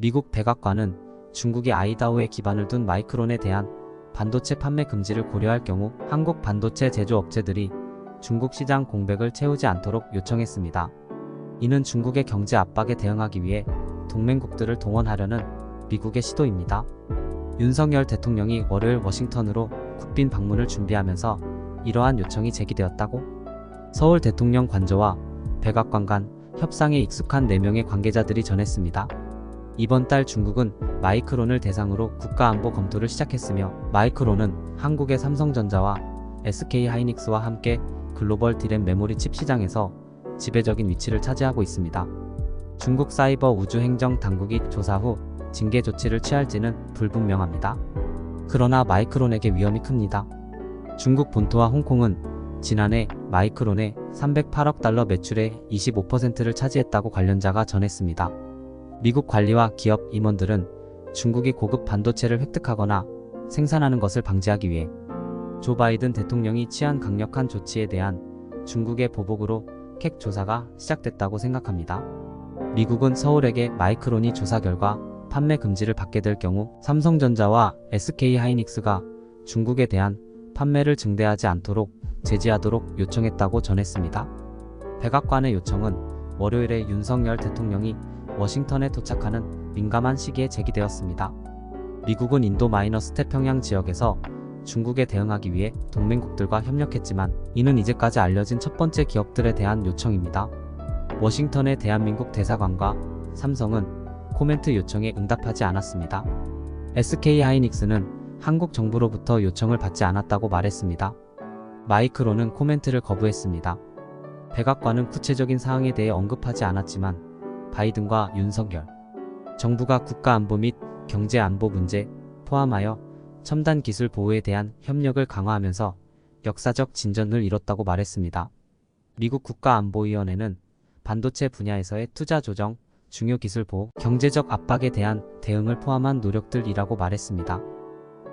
미국 백악관은 중국이 아이다호에 기반을 둔 마이크론에 대한 반도체 판매 금지를 고려할 경우 한국 반도체 제조업체들이 중국 시장 공백을 채우지 않도록 요청했습니다. 이는 중국의 경제 압박에 대응하기 위해 동맹국들을 동원하려는 미국의 시도입니다. 윤석열 대통령이 월요일 워싱턴으로 국빈 방문을 준비하면서 이러한 요청이 제기되었다고 서울 대통령 관저와 백악관 간 협상에 익숙한 4명의 관계자들이 전했습니다. 이번 달 중국은 마이크론을 대상으로 국가안보 검토를 시작했으며 마이크론은 한국의 삼성전자와 SK하이닉스와 함께 글로벌 디램 메모리 칩 시장에서 지배적인 위치를 차지하고 있습니다. 중국 사이버 우주행정 당국이 조사 후 징계 조치를 취할지는 불분명합니다. 그러나 마이크론에게 위험이 큽니다. 중국 본토와 홍콩은 지난해 마이크론의 308억 달러 매출의 25%를 차지했다고 관련자가 전했습니다. 미국 관리와 기업 임원들은 중국이 고급 반도체를 획득하거나 생산하는 것을 방지하기 위해 조 바이든 대통령이 취한 강력한 조치에 대한 중국의 보복으로 객 조사가 시작됐다고 생각합니다. 미국은 서울에게 마이크론이 조사 결과 판매 금지를 받게 될 경우 삼성전자와 SK하이닉스가 중국에 대한 판매를 증대하지 않도록 제지하도록 요청했다고 전했습니다. 백악관의 요청은 월요일에 윤석열 대통령이 워싱턴에 도착하는 민감한 시기에 제기되었습니다. 미국은 인도-태평양 지역에서 중국에 대응하기 위해 동맹국들과 협력했지만 이는 이제까지 알려진 첫 번째 기업들에 대한 요청입니다. 워싱턴의 대한민국 대사관과 삼성은 코멘트 요청에 응답하지 않았습니다. SK하이닉스는 한국 정부로부터 요청을 받지 않았다고 말했습니다. 마이크론은 코멘트를 거부했습니다. 백악관은 구체적인 사항에 대해 언급하지 않았지만 바이든과 윤석열 정부가 국가안보 및 경제안보 문제 포함하여 첨단 기술 보호에 대한 협력을 강화하면서 역사적 진전을 이뤘다고 말했습니다. 미국 국가안보위원회는 반도체 분야에서의 투자 조정, 중요 기술 보호, 경제적 압박에 대한 대응을 포함한 노력들이라고 말했습니다.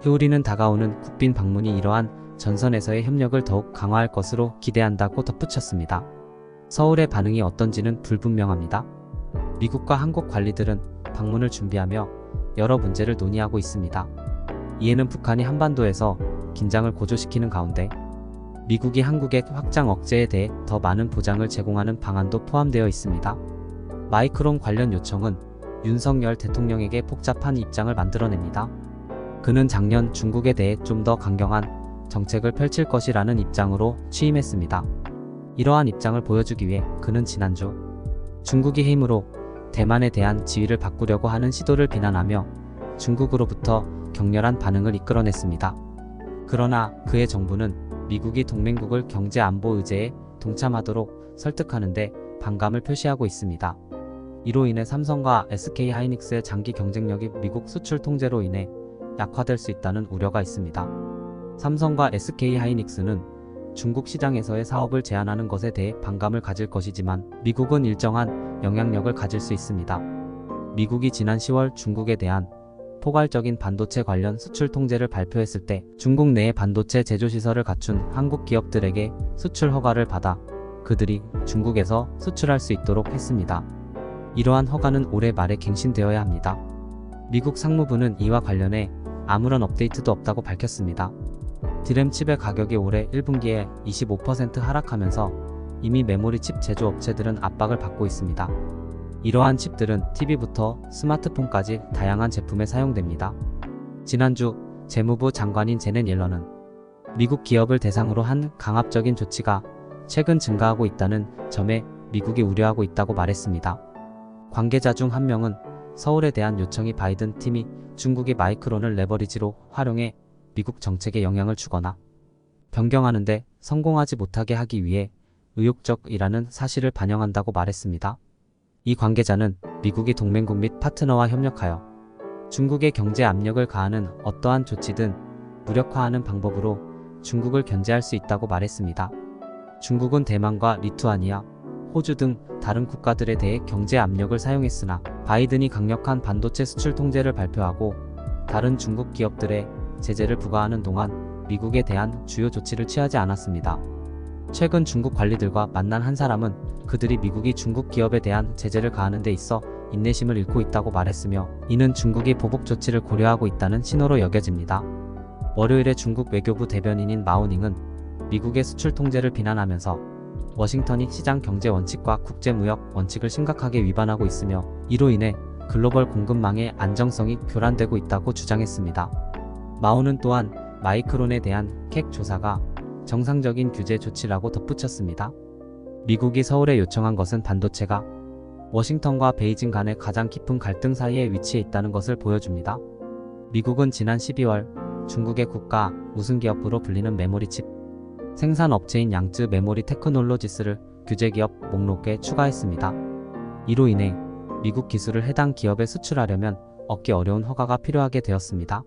효리는 다가오는 국빈 방문이 이러한 전선에서의 협력을 더욱 강화할 것으로 기대한다고 덧붙였습니다. 서울의 반응이 어떤지는 불분명합니다. 미국과 한국 관리들은 방문을 준비하며 여러 문제를 논의하고 있습니다. 이에는 북한이 한반도에서 긴장을 고조시키는 가운데 미국이 한국의 확장 억제에 대해 더 많은 보장을 제공하는 방안도 포함되어 있습니다. 마이크론 관련 요청은 윤석열 대통령에게 복잡한 입장을 만들어냅니다. 그는 작년 중국에 대해 좀 더 강경한 정책을 펼칠 것이라는 입장으로 취임했습니다. 이러한 입장을 보여주기 위해 그는 지난주 중국이 힘으로 대만에 대한 지위를 바꾸려고 하는 시도를 비난하며 중국으로부터 격렬한 반응을 이끌어냈습니다. 그러나 그의 정부는 미국이 동맹국을 경제안보 의제에 동참하도록 설득하는데 반감을 표시하고 있습니다. 이로 인해 삼성과 SK하이닉스의 장기 경쟁력이 미국 수출 통제로 인해 약화될 수 있다는 우려가 있습니다. 삼성과 SK하이닉스는 중국 시장에서의 사업을 제한하는 것에 대해 반감을 가질 것이지만 미국은 일정한 영향력을 가질 수 있습니다. 미국이 지난 10월 중국에 대한 포괄적인 반도체 관련 수출 통제를 발표했을 때 중국 내에 반도체 제조시설을 갖춘 한국 기업들에게 수출 허가를 받아 그들이 중국에서 수출할 수 있도록 했습니다. 이러한 허가는 올해 말에 갱신되어야 합니다. 미국 상무부는 이와 관련해 아무런 업데이트도 없다고 밝혔습니다. 디램 칩의 가격이 올해 1분기에 25% 하락하면서 이미 메모리 칩 제조업체들은 압박을 받고 있습니다. 이러한 칩들은 TV부터 스마트폰까지 다양한 제품에 사용됩니다. 지난주 재무부 장관인 제넷 옐런은 미국 기업을 대상으로 한 강압적인 조치가 최근 증가하고 있다는 점에 미국이 우려하고 있다고 말했습니다. 관계자 중 한 명은 서울에 대한 요청이 바이든 팀이 중국의 마이크론을 레버리지로 활용해 미국 정책에 영향을 주거나 변경하는데 성공하지 못하게 하기 위해 의욕적이라는 사실을 반영한다고 말했습니다. 이 관계자는 미국이 동맹국 및 파트너와 협력하여 중국의 경제 압력을 가하는 어떠한 조치든 무력화하는 방법으로 중국을 견제할 수 있다고 말했습니다. 중국은 대만과 리투아니아, 호주 등 다른 국가들에 대해 경제 압력을 사용했으나 바이든이 강력한 반도체 수출 통제를 발표하고 다른 중국 기업들에 제재를 부과하는 동안 미국에 대한 주요 조치를 취하지 않았습니다. 최근 중국 관리들과 만난 한 사람은 그들이 미국이 중국 기업에 대한 제재를 가하는 데 있어 인내심을 잃고 있다고 말했으며 이는 중국이 보복 조치를 고려하고 있다는 신호로 여겨집니다. 월요일에 중국 외교부 대변인인 마오닝은 미국의 수출 통제를 비난하면서 워싱턴이 시장 경제 원칙과 국제무역 원칙을 심각하게 위반하고 있으며 이로 인해 글로벌 공급망의 안정성이 교란되고 있다고 주장했습니다. 마오는 또한 마이크론에 대한 객 조사가 정상적인 규제 조치라고 덧붙였습니다. 미국이 서울에 요청한 것은 반도체가 워싱턴과 베이징 간의 가장 깊은 갈등 사이에 위치해 있다는 것을 보여줍니다. 미국은 지난 12월 중국의 국가 우승기업으로 불리는 메모리 칩 생산업체인 양쯔 메모리 테크놀로지스를 규제기업 목록에 추가했습니다. 이로 인해 미국 기술을 해당 기업에 수출하려면 얻기 어려운 허가가 필요하게 되었습니다.